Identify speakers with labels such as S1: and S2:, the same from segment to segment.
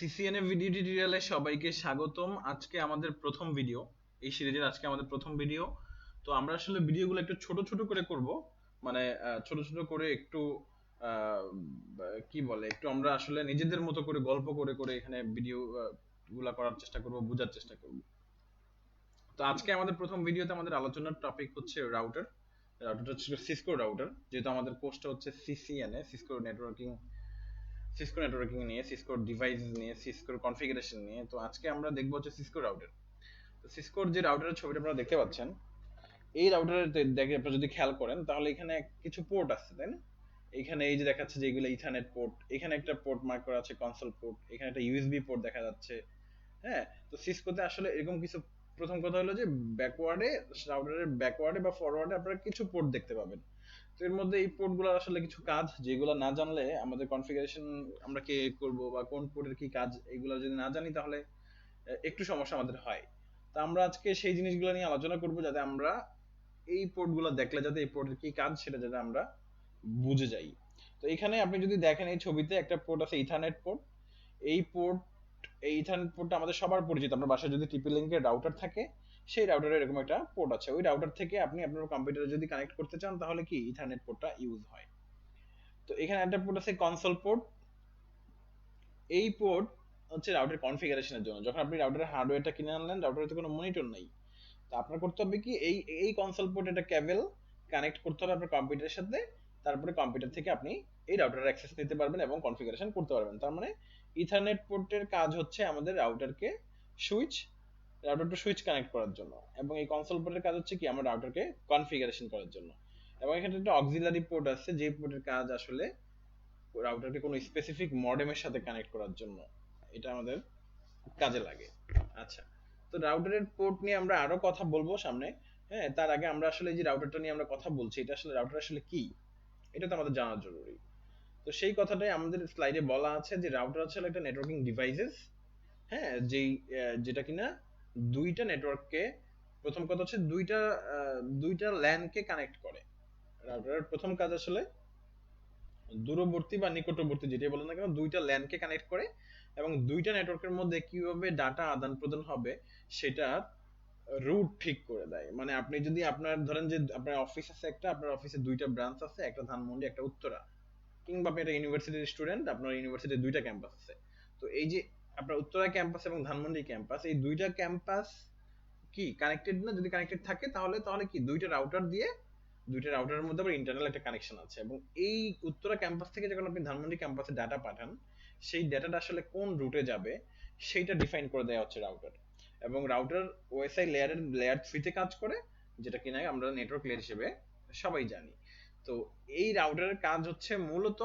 S1: CCNA video টিউটোরিয়ালে সবাইকে স্বাগতম। আজকে আমাদের প্রথম ভিডিও, এই সিরিজের আজকে আমাদের প্রথম ভিডিও। তো আমরা আসলে ভিডিওগুলো একটু ছোট ছোট করে করব, মানে ছোট ছোট করে একটু কি বলে, একটু আমরা আসলে নিজেদের মতো করে গল্প করে করে এখানে ভিডিও গুলা করার চেষ্টা করব, বোঝার চেষ্টা করব। তো আজকে আমাদের প্রথম ভিডিওতে আমাদের আলোচনার টপিক হচ্ছে রাউটার। রাউটারটা হচ্ছে সিসকো রাউটার, যেহেতু আমাদের কোর্সটা হচ্ছে সিসিএনএ, সিসকো নেটওয়ার্কিং নিয়ে, সিসকোর ডিভাইস নিয়ে, সিসকোর কনফিগারেশন নিয়ে। তো আজকে আমরা দেখবো হচ্ছে সিসকো রাউটার। তো সিসকোর যে রাউটারের ছবিটা আপনারা দেখতে পাচ্ছেন, এই রাউটারের দেখে আপনারা যদি খেয়াল করেন তাহলে এখানে কিছু পোর্ট আছে, তাই না? এখানে এই যে দেখাচ্ছে যে এগুলো ইথারনেট পোর্ট, এখানে একটা পোর্ট মার্ক করা আছে কনসোল পোর্ট, এখানে একটা ইউএসবি পোর্ট দেখা যাচ্ছে। হ্যাঁ, তো সিসকোতে আসলে এরকম কিছু, প্রথম কথা হলো যে ব্যাকওয়ার্ডে, রাউটারের ব্যাকওয়ার্ডে বা ফরওয়ার্ডে আপনারা কিছু পোর্ট দেখতে পাবেন। তো এর মধ্যে এই পোর্টগুলোর আসলে কিছু কাজ, যেগুলো না জানলে আমাদের কনফিগারেশন আমরা কে করব বা কোন পোর্টের কি কাজ, এগুলো যদি না জানি তাহলে একটু সমস্যা আমাদের হয়। তো আমরা আজকে সেই জিনিসগুলো নিয়ে আলোচনা করব, যাতে আমরা এই পোর্টগুলো দেখলে যাতে এই পোর্টের কি কাজ সেটা যাতে আমরা বুঝে যাই। তো এখানে আপনি যদি দেখেন এই ছবিতে একটা পোর্ট আছে ইথারনেট পোর্ট। এই পোর্ট, এই ইথারনেট পোর্টটা আমাদের সবার পরিচিত। আপনার বাসায় যদি টিপি লিংকের রাউটার থাকে, সেই রাউটারে এরকম একটা পোর্ট আছে। ওই রাউটার থেকে আপনি আপনার কম্পিউটারে যদি কানেক্ট করতে চান তাহলে কি ইথারনেট পোর্টটা ইউজ হয়। তো এখানে একটা পোর্ট আছে কনসোল পোর্ট। এই পোর্ট হচ্ছে রাউটার কনফিগারেশনের জন্য। যখন আপনি রাউটারের হার্ডওয়্যারটা কিনে আনলেন, রাউটারে তো কোনো মনিটর নেই, তো আপনার করতে হবে কি, এই এই কনসোল পোর্ট একটা কেবল কানেক্ট করতে হবে আপনার কম্পিউটারের সাথে। তারপরে কম্পিউটার থেকে আপনি এই রাউটারের অ্যাক্সেস নিতে পারবেন এবং কনফিগারেশন করতে পারবেন। তার মানে ইথারনেট পোর্টের কাজ হচ্ছে আমাদের রাউটারকে switch, router to switch connect করার জন্য, এবং এই কনসোল পোর্টের কাজ হচ্ছে কি আমার রাউটারকে কনফিগারেশন করার জন্য। এবং এখানে একটা অক্সিলারি পোর্ট আছে, যে পোর্টের কাজ আসলে রাউটারকে কোনো স্পেসিফিক মডেমের সাথে কানেক্ট করার জন্য, এটা আমাদের কাজে লাগে। আচ্ছা, তো রাউটারের পোর্ট নিয়ে আমরা আরো কথা বলবো সামনে। হ্যাঁ, তার আগে আমরা আসলে যে রাউটারটা নিয়ে আমরা কথা বলছি, এটা আসলে রাউটার আসলে কি, এটা তো আমাদের জানা জরুরি। তো সেই কথাটাই আমাদের স্লাইডে বলা আছে যে রাউটার আসলে একটা নেটওয়ার্কিং ডিভাইসেস। হ্যাঁ, যেই যেটা কিনা দুইটা নেটওয়ার্ককে, প্রথম কথা হচ্ছে দুইটা ল্যানকে কানেক্ট করে। রাউটারের প্রথম কাজ আসলে দূরবর্তী বা নিকটবর্তী যেটাই বলেন না কেন, দুইটা ল্যানকে কানেক্ট করে এবং দুইটা নেটওয়ার্কের মধ্যে কিভাবে ডাটা আদান প্রদান হবে সেটা রুট ঠিক করে দেয়। মানে আপনি যদি আপনার ধরেন যে আপনার অফিস আছে একটা, আপনার অফিসে দুইটা ব্রাঞ্চ আছে, একটা ধানমন্ডি একটা উত্তরা, কিংবা আপনি একটা ইউনিভার্সিটির স্টুডেন্ট, আপনার ইউনিভার্সিটির দুইটা ক্যাম্পাস আছে। তো এই যে আপনার উত্তরা ক্যাম্পাস এবং ধানমন্ডি ক্যাম্পাস, এই দুইটা ক্যাম্পাস কি কানেক্টেড না? যদি কানেক্টেড থাকে তাহলে তাহলে কি দুইটা রাউটার দিয়ে, দুইটা রাউটারের মধ্যে আবার ইন্টারনাল একটা কানেকশন আছে। এবং এই উত্তরা ক্যাম্পাস থেকে যখন আপনি ধানমন্ডি ক্যাম্পাসে ডাটা পাঠান, সেই ডাটাটা আসলে কোন রুটে যাবে সেইটা ডিফাইন করে দেওয়া হচ্ছে রাউটার। এবং রাউটার ওএসআই লেয়ারের লেয়ার 3 তে কাজ করে, যেটা কিনা আমরা নেটওয়ার্ক লেয়ার হিসেবে সবাই জানি। তো এই রাউটারের কাজ হচ্ছে মূলত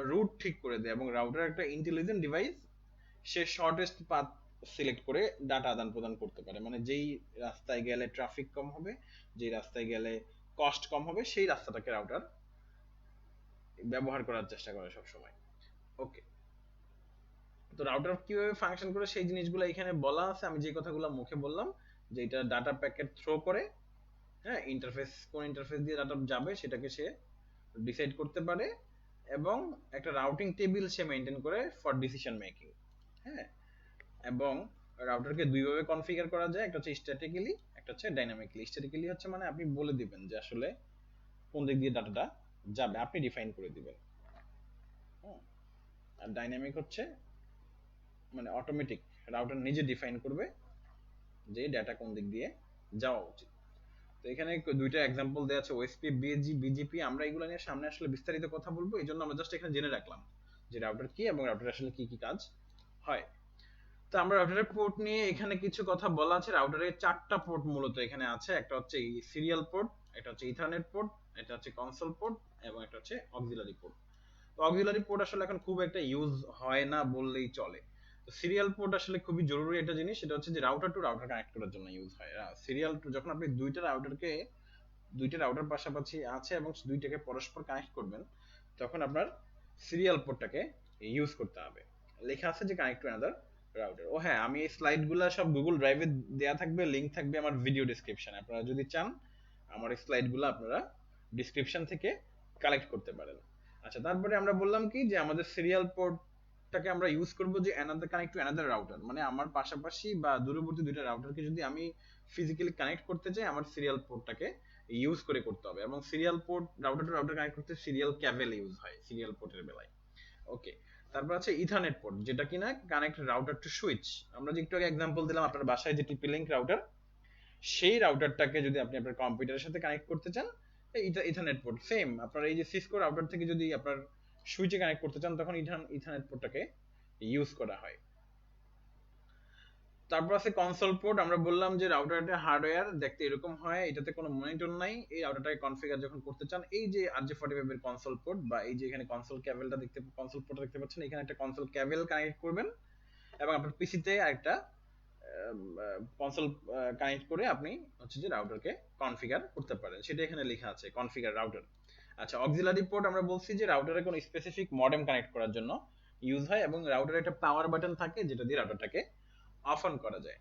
S1: রুট ঠিক করে দেয়, এবং রাউটার একটা ইন্টেলিজেন্ট ডিভাইস। সে শর্টেস্ট পাথ সিলেক্ট করে ডাটা আদান প্রদান করতে পারে। মানে যেই রাস্তায় গেলে ট্রাফিক কম হবে, যেই রাস্তায় গেলে কস্ট কম হবে, সেই রাস্তাটাকে রাউটার ব্যবহার করার চেষ্টা করে সব সময়। ওকে, তো রাউটার কিভাবে ফাংশন করে সেই জিনিসগুলো এখানে বলা আছে। আমি যে কথাগুলো মুখে বললাম, যে এটা ডাটা প্যাকেট থ্রো করে, হ্যাঁ, ইন্টারফেস কোন ইন্টারফেস দিয়ে ডাটা যাবে সেটাকে সে ডিসাইড করতে পারে, এবং একটা রাউটিং টেবিল সে মেনটেন করে ফর ডিসিশন মেকিং। হ্যাঁ, এবং রাউটারকে দুইভাবে কনফিগার করা যায়, একটা হচ্ছে স্ট্যাটিক্যালি, একটা হচ্ছে ডাইনামিক্যালি। স্ট্যাটিক্যালি হচ্ছে মানে আপনি বলে দিবেন যে আসলে কোন দিক দিয়ে ডাটাটা যাবে, আপনি ডিফাইন করে দিবেন। আর ডাইনামিক হচ্ছে মানে অটোমেটিক, রাউটার নিজে ডিফাইন করবে যে ডাটা কোন দিক দিয়ে যাওয়া উচিত। তো এখানে দুইটা এক্সাম্পল দেওয়া আছে, ওএসপি, বিজিপি। আমরা এগুলো নিয়ে সামনে আসলে বিস্তারিত কথা বলবো, এই জন্য আমরা জাস্ট এখানে জেনে রাখলাম যে রাউটার কি এবং রাউটার আসলে কি কি কাজ হয়। তো আমরা রাউটারের পোর্ট নিয়ে এখানে কিছু কথা বলা আছে। রাউটারের 4টা পোর্ট মূলত এখানে আছে। একটা হচ্ছে সিরিয়াল পোর্ট, একটা হচ্ছে ইথারনেট পোর্ট, এটা হচ্ছে কনসোল পোর্ট, এবং একটা হচ্ছে অক্সিলারি পোর্ট। তো অক্সিলারি পোর্ট আসলে এখন খুব একটা ইউজ হয় না বললেই চলে। তো সিরিয়াল পোর্ট আসলে খুবই জরুরি একটা জিনিস। সেটা হচ্ছে যে রাউটার টু রাউটার কানেক্ট করার জন্য ইউজ হয়। সিরিয়াল টু, যখন আপনি দুইটা রাউটার পাশাপাশি আছে এবং দুইটাকে পরস্পর কানেক্ট করবেন, তখন আপনার সিরিয়াল পোর্টটাকে ইউজ করতে হবে। লেখা আছে যে কানেক্ট টু অ্যানাদার রাউটার। ও হ্যাঁ, আমি এই স্লাইডগুলো সব গুগল ড্রাইভে দেয়া থাকবে, লিংক থাকবে আমার ভিডিও ডেসক্রিপশনে। আপনারা যদি চান আমার এই স্লাইডগুলো আপনারা ডেসক্রিপশন থেকে কালেক্ট করতে পারেন। আচ্ছা, তারপরে আমরা বললাম কি যে আমাদের সিরিয়াল পোর্ট টাকে আমরা ইউজ করব যে another connect to another router, মানে আমার পাশাপাশি বা দূরবর্তী দুইটা রাউটারকে যদি আমি ফিজিক্যালি কানেক্ট করতে চাই, আমার সিরিয়াল পোর্টটাকে ইউজ করে করতে হবে। এবং serial port router to router connect করতে সিরিয়াল ক্যাবেল ইউজ হয় সিরিয়াল পোর্টের বেলায়। ওকে, তারপর আছে ইথারনেট পোর্ট, যেটা কিনা কানেক্ট রাউটার টু সুইচ। আমরা যে একটু আগে এক্সাম্পল দিলাম আপনার বাসায় যে টিপি লিংক রাউটার, সেই রাউটারটাকে যদি আপনি আপনার কম্পিউটারের সাথে কানেক্ট করতে চান, ইথারনেট পোর্ট সেম আপনার এই যে সিসকো রাউটার থেকে যদি আপনার সুইচে কানেক্ট করতে চান, তখন ইথারনেট পোর্টটাকে ইউজ করা হয়। তারপর আছে কনসোল পোর্ট। আমরা বললাম যে রাউটারটা হার্ডওয়্যার দেখতে এরকম হয়, এটাতে কোনো মনিটর নাই। এই রাউটারটাকে কনফিগার যখন করতে চান, এই যে RJ45 এর কনসোল পোর্ট বা এই যে এখানে কনসোল ক্যাবেলটা দেখতে, কনসোল পোর্টটা দেখতে পাচ্ছেন, এখানে একটা কনসোল ক্যাবেল কানেক্ট করবেন এবং আপনার পিসিতে একটা কনসোল কানেক্ট করে আপনি হচ্ছে যে রাউটারকে কনফিগার করতে পারেন, সেটা এখানে লেখা আছে কনফিগার রাউটার। আচ্ছা, অক্সিলারি পোর্ট আমরা বলছি যে রাউটারে কোনো স্পেসিফিক মডেম কানেক্ট করার জন্য ইউজ হয় এবং রাউটারে একটা পাওয়ার বাটন থাকে যেটা দিয়ে রাউটারটাকে অফ অন করা যায়।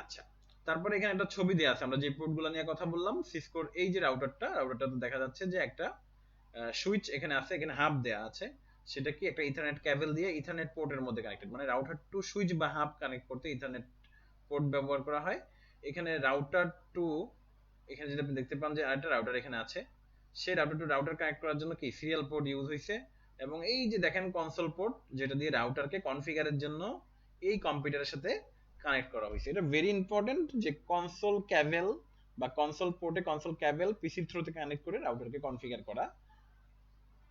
S1: আচ্ছা, তারপরে এখানে একটা ছবি দেওয়া আছে, আমরা যে পোর্টগুলো নিয়ে কথা বললাম সিসকোর, এই যে রাউটারটাতে দেখা যাচ্ছে যে একটা সুইচ এখানে আছে, এখানে হাব দেয়া আছে, সেটা কি একটা ইথারনেট কেবল দিয়ে ইথারনেট পোর্টের মধ্যে কানেক্টেড, মানে রাউটার টু সুইচ বা হাব কানেক্ট করতে ইথারনেট পোর্ট ব্যবহার করা হয়। এখানে রাউটার টু, এখানে যদি আপনি দেখতে পান যে আরেকটা রাউটার এখানে আছে, সেই রাউটার টু রাউটার কানেক্ট করার জন্য কি সিরিয়াল পোর্ট ইউজ হয়েছে। এবং এই যে দেখেন কনসোল পোর্ট, যেটা দিয়ে রাউটারকে কনফিগারের জন্য এই কম্পিউটারের সাথে কানেক্ট করা হয়েছে। এটা ভেরি ইম্পর্টেন্ট যে কনসোল ক্যাবেল বা কনসোল পোর্টে কনসোল ক্যাবেল পিসির থ্রুতে কানেক্ট করে রাউটারকে কনফিগার করা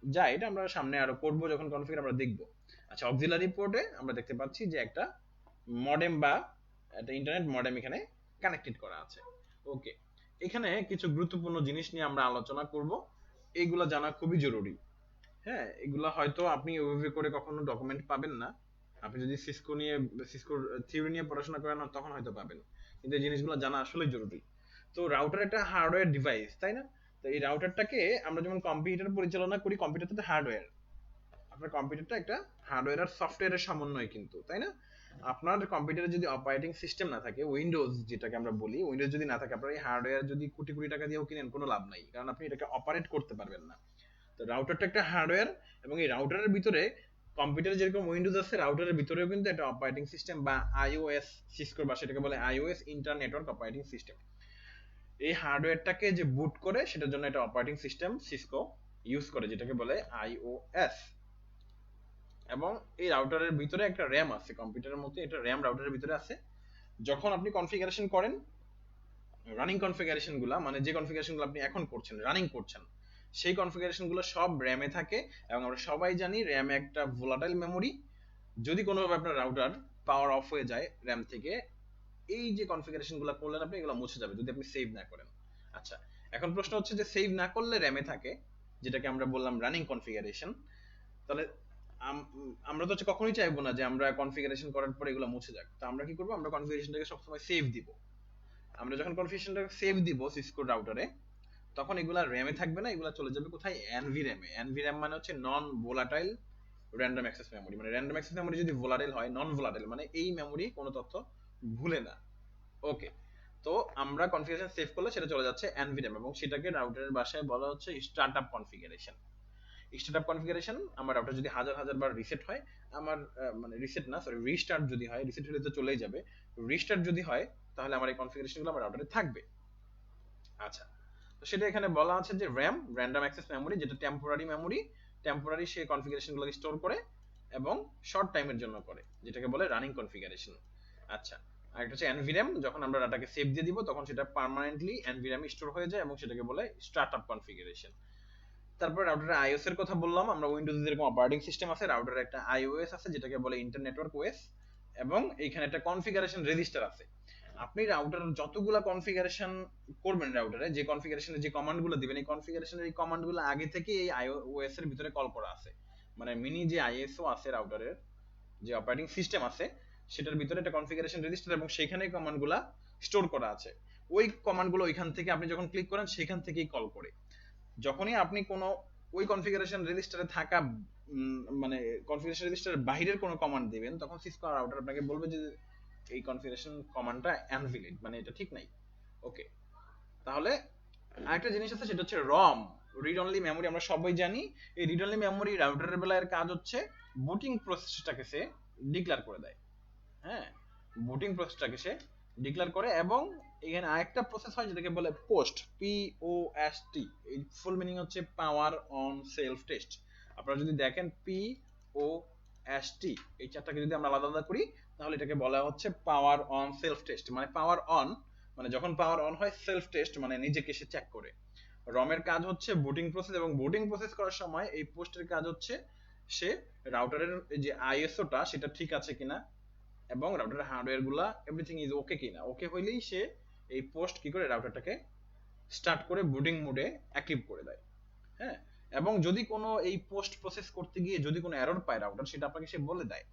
S1: যায়। এটা আমরা সামনে আরো করব, যখন কনফিগার আমরা দেখব। আচ্ছা, অক্সিলারি পোর্টে আমরা দেখতে পাচ্ছি যে একটা মডেম বা একটা ইন্টারনেট মডেম এখানে কানেক্টেড করা আছে। ওকে, এখানে কিছু গুরুত্বপূর্ণ জিনিস নিয়ে আমরা আলোচনা করব, এইগুলো জানা খুবই জরুরি। হ্যাঁ, এগুলো হয়তো আপনি ওইভাবে করে কখনো ডকুমেন্ট পাবেন না, আপনি যদি সিসকোর থিওরি নিয়ে পড়াশোনা করেন তখন হয়তো পাবেন, কিন্তু এই জিনিসগুলো জানা আসলে জরুরি। তো রাউটার একটা হার্ডওয়্যার ডিভাইস, তাই না? তো এই রাউটারটাকে আমরা যেমন কম্পিউটার পরিচালনা করি, কম্পিউটার তো হার্ডওয়্যার, আপনার কম্পিউটারটা একটা হার্ডওয়্যার আর সফটওয়্যারের সমন্বয় কিন্তু, তাই না? আপনার কম্পিউটারে যদি অপারেটিং সিস্টেম না থাকে, উইন্ডোজ যেটাকে আমরা বলি, উইন্ডোজ যদি না থাকে, আপনার এই হার্ডওয়্যার যদি কোটি কোটি টাকা দিয়েও কিনেন কোনো লাভ নাই, কারণ আপনি এটাকে অপারেট করতে পারবেন না। তো রাউটারটা একটা হার্ডওয়্যার, এবং এই রাউটারের ভিতরে কম্পিউটারে যেরকম উইন্ডোজ আছে, রাউটারের ভিতরেও কিন্তু একটা অপারেটিং সিস্টেম বা আইওএস, সিসকোর বা সেটাকে বলে আইওএস, ইন্টারনেটওয়ার্ক অপারেটিং সিস্টেম। এই হার্ডওয়্যারটাকে যে বুট করে সেটার জন্য একটা অপারেটিং সিস্টেম সিসকো ইউজ করে, যেটাকে বলে আইওএস। এবং এই রাউটারের ভিতরে একটা র্যাম আছে, কম্পিউটারের মধ্যে এটা র্যাম রাউটারের ভিতরে আছে। যখন আপনি কনফিগারেশন করেন, রানিং কনফিগারেশন গুলা, মানে যে কনফিগারেশন গুলো আপনি এখন করছেন, রানিং করছেন, সেই কনফিগারেশন গুলো সব র্যামে থাকে। এবং আমরা সবাই জানি র্যাম একটা ভোলাটাইল মেমোরি, যদি কোনোভাবে আপনার রাউটার পাওয়ার অফ হয়ে যায় র্যাম থেকে, এই যে কনফিগারেশন গুলো করলেন আপনি, এগুলো মুছে যাবে যদি আপনি সেভ না করেন। আচ্ছা, এখন প্রশ্ন হচ্ছে যে সেভ না করলে র্যামে থাকে, যেটাকে আমরা বললাম রানিং কনফিগারেশন, তাহলে আমরা তো হচ্ছে কখনোই চাইবো না যে আমরা কনফিগারেশন করার পরে এগুলো মুছে যাক। তো আমরা কি করবো, আমরা কনফিগারেশনটাকে সবসময় সেভ দিব। আমরা যখন কনফিগারেশনটাকে সেভ দিব সিসকো রাউটারে, তখন এগুলা র্যামে থাকবে না, এগুলা চলে যাবে কোথায়, এনভিরএমে। এনভিরএম মানে হচ্ছে non volatile random access memory, মানে র্যান্ডম অ্যাক্সেস মেমোরি যদি ভোলাটাইল হয়, নন ভোলাটাইল মানে এই মেমোরি কোনো তথ্য ভুলে না। ওকে, তো আমরা কনফিগারেশন সেভ করলে সেটা চলে যাচ্ছে এনভিরএম, এবং সেটাকে রাউটারের ভাষায় বলা হচ্ছে স্টার্টআপ কনফিগারেশন। স্টার্টআপ কনফিগারেশন, আমার রাউটার যদি হাজার হাজার বার রিসেট হয়, আমার মানে রিসেট না, সরি রিস্টার্ট যদি হয়, রিসেট হলে তো চলেই যাবে, রিস্টার্ট যদি হয় তাহলে আমার এই কনফিগারেশনগুলো আমার রাউটারে থাকবে। আচ্ছা, তো সেটা এখানে বলা আছে যে র্যাম, র্যান্ডম অ্যাক্সেস মেমোরি, যেটা টেম্পোরারি মেমোরি, টেম্পোরারি সেই কনফিগারেশনগুলোকে স্টোর করে এবং শর্ট টাইমের জন্য করে, যেটাকে বলে রানিং কনফিগারেশন। আচ্ছা, আরেকটা হচ্ছে এনভিরএম, যখন আমরা ডাটাকে সেভ দিয়ে দিব তখন সেটা পার্মানেন্টলি এনভিরএম স্টোর হয়ে যায় এবং সেটাকে বলে স্টার্টআপ কনফিগারেশন। তারপর রাউটারের আইওএস এর কথা বললাম, আমরা উইন্ডোজে যেরকম অপারেটিং সিস্টেম আছে, রাউটারে একটা আইওএস আছে যেটাকে বলে ইন্টারনেটওয়ার্ক ওএস, এবং এইখানে একটা কনফিগারেশন রেজিস্টার আছে। আপনি রাউটার যতগুলা কনফিগারেশন করবেন, রাউটারে যে কনফিগারেশনে যে কমান্ডগুলো দিবেন, এই কনফিগারেশনের এই কমান্ডগুলো আগে থেকে এই আইওএস এর ভিতরে কল করা আছে, মানে মিনি যে আইএসও আছে রাউটারের, যে অপারেটিং সিস্টেম আছে, সেটার ভিতরে একটা কনফিগারেশন রেজিস্টার এবং সেখানে কমান্ডগুলা স্টোর করা আছে। ওই কমান্ডগুলো ওইখান থেকে আপনি যখন ক্লিক করেন সেখান থেকেই কল করে। যখনই আপনি কোনো ওই কনফিগারেশন রেজিস্টারে থাকা মানে কনফিগারেশন রেজিস্টারের বাইরের কোনো কমান্ড দিবেন, তখন সিসকো রাউটার আপনাকে বলবে যে এই কনফিগারেশন কমান্ডটা ইনভ্যালিড, মানে এটা ঠিক নাই। ওকে, তাহলে আরেকটা জিনিস আছে, সেটা হচ্ছে রম। রিড অনলি মেমোরি আমরা সবাই জানি। এই রিড অনলি মেমোরি রাউটারের বেলায় কাজ হচ্ছে বুটিং প্রসেসটাকে সে ডিক্লেয়ার করে দেয়। হ্যাঁ, বুটিং প্রসেসটাকে সে ডিক্লেয়ার করে, এবং এখানে আরেকটা প্রসেস হয় যেটাকে বলে পোস্ট, POST। এই ফুল মিনিং হচ্ছে পাওয়ার অন সেলফ টেস্ট। আপনারা যদি দেখেন POST এই চারটাকে যদি আমরা আলাদা আলাদা করি তাহলে এটাকে বলা হচ্ছে পাওয়ার অন সেলফ টেস্ট। মানে পাওয়ার অন মানে যখন পাওয়ার অন হয়, সেলফ টেস্ট মানে নিজেকে সে চেক করে। রমের কাজ হচ্ছে বুটিং প্রসেস, এবং বুটিং প্রসেস করার সময় এই পোস্টের কাজ হচ্ছে সে রাউটারের যে আইএসওটা সেটা ঠিক আছে কিনা, এবং রাউটারের হার্ডওয়্যার গুলা এভরিথিং ইজ ওকে কিনা। ওকে হইলেই সে এই পোস্ট কি করে রাউটারটাকে স্টার্ট করে বুটিং মোডে অ্যাক্টিভ করে দেয়। হ্যাঁ, এবং যদি কোনো এই পোস্ট প্রসেস করতে গিয়ে যদি কোনো এরর পায় রাউটার, সেটা আপনাকে সে বলে দেয়।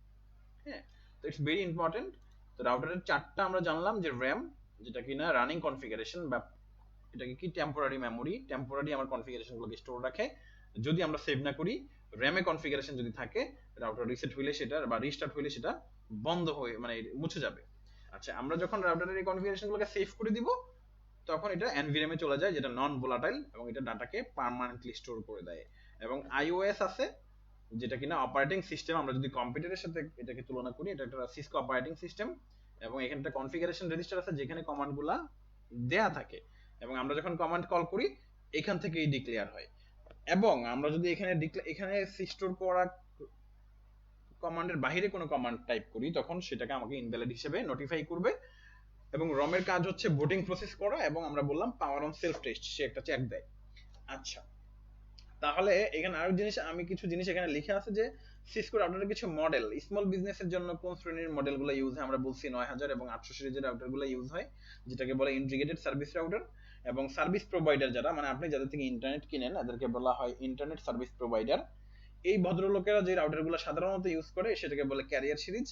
S1: হ্যাঁ, তো ইটস ভেরি ইম্পর্টেন্ট। তো রাউটারের চারটা আমরা জানলাম, যে র্যাম যেটা কিনা রানিং কনফিগারেশন, বা এটাকে কি টেম্পোরারি মেমোরি, টেম্পোরারি আমার কনফিগারেশন গুলোকে স্টোর রাখে যদি আমরা সেভ না করি। র্যামে কনফিগারেশন যদি থাকে, রাউটার রিসেট হইলে সেটা বা রিস্টার্ট হইলে সেটা বন্ধ হয়ে মানে মুছে যাবে। আচ্ছা, আমরা যখন রাউটারের এই কনফিগারেশন গুলোকে সেভ করে দিব তখন এটা NVRAM এ চলে যায়, যেটা নন ভোলাটাইল, এবং এটা ডাটাকে পার্মানেন্টলি স্টোর করে দেয়। এবং iOS আছে যেটা কিনা অপারেটিং সিস্টেম। আমরা যদি কম্পিউটারের সাথে এটাকে তুলনা করি, এটা একটা সিসকো অপারেটিং সিস্টেম, এবং এখানে একটা কনফিগারেশন রেজিস্টার আছে যেখানে কমান্ডগুলা দেয়া থাকে, এবং আমরা যখন কমান্ড কল করি এখান থেকেই ডিক্লেয়ার হয়। এবং আমরা যদি এখানে স্টোর করা কমান্ডের বাইরে কোনো কমান্ড টাইপ করি তখন সেটাকে আমাকে ইনভ্যালিড হিসেবে নোটিফাই করবে। এবং রমের কাজ হচ্ছে বুটিং প্রসেস করা, এবং আমরা বললাম পাওয়ার অন সেলফ টেস্ট, সে একটা চেক দেয়। আচ্ছা, তাহলে এখানে আরো জিনিস, আমি কিছু জিনিস এখানে লিখে আছে যে সিসকো রাউটারের কিছু মডেল, স্মল বিজনেসের জন্য কোন শ্রেণীর মডেলগুলো ইউজ হয়। আমরা বলছি 9000 এবং 800 সিরিজের রাউটারগুলো ইউজ হয়, যেটাকে বলে ইন্টিগ্রেটেড সার্ভিস রাউটার। এবং সার্ভিস প্রোভাইডার যারা, মানে আপনি যাদের থেকে ইন্টারনেট কিনেন এদেরকে বলা হয় ইন্টারনেট সার্ভিস প্রোভাইডার। এই ভদ্রলোকেরা যে রাউটারগুলো সাধারণত ইউজ করে সেটাকে বলে ক্যারিয়ার সিরিজ।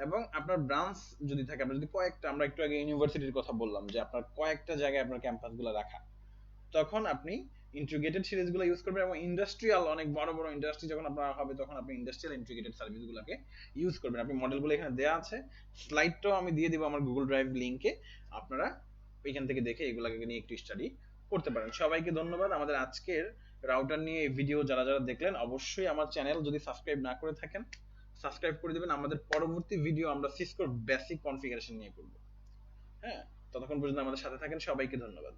S1: এবং আপনার ব্রাঞ্চ যদি থাকে, আপনার যদি কয়েকটা, আমরা একটু আগে ইউনিভার্সিটির কথা বললাম যে আপনার কয়েকটা জায়গায় আপনার ক্যাম্পাসগুলো রাখা, তখন আপনি ইন্টিগ্রেটেড সিরিজগুলো ইউজ করবেন। এবং ইন্ডাস্ট্রিয়াল অনেক বড় বড় ইন্ডাস্ট্রি যখন আপনার হবে তখন আপনি ইন্ডাস্ট্রিয়াল ইন্টিগ্রেটেড সার্ভিসগুলোকে ইউজ করবেন। আপনি মডেলগুলো এখানে দেওয়া আছে, স্লাইডটাও আমি দিয়ে দিব আমার গুগল ড্রাইভ লিংকে, আপনারা এখান থেকে দেখে এগুলোকে নিয়ে একটু স্টাডি করতে পারেন। সবাইকে ধন্যবাদ। আমাদের আজকের রাউটার নিয়ে এই ভিডিও যারা যারা দেখলেন, অবশ্যই আমার চ্যানেল যদি সাবস্ক্রাইব না করে থাকেন সাবস্ক্রাইব করে দিবেন। আমাদের পরবর্তী ভিডিও আমরা সিসকোর বেসিক কনফিগারেশন নিয়ে করব। হ্যাঁ, ততক্ষণ পর্যন্ত আমাদের সাথে থাকেন। সবাইকে ধন্যবাদ।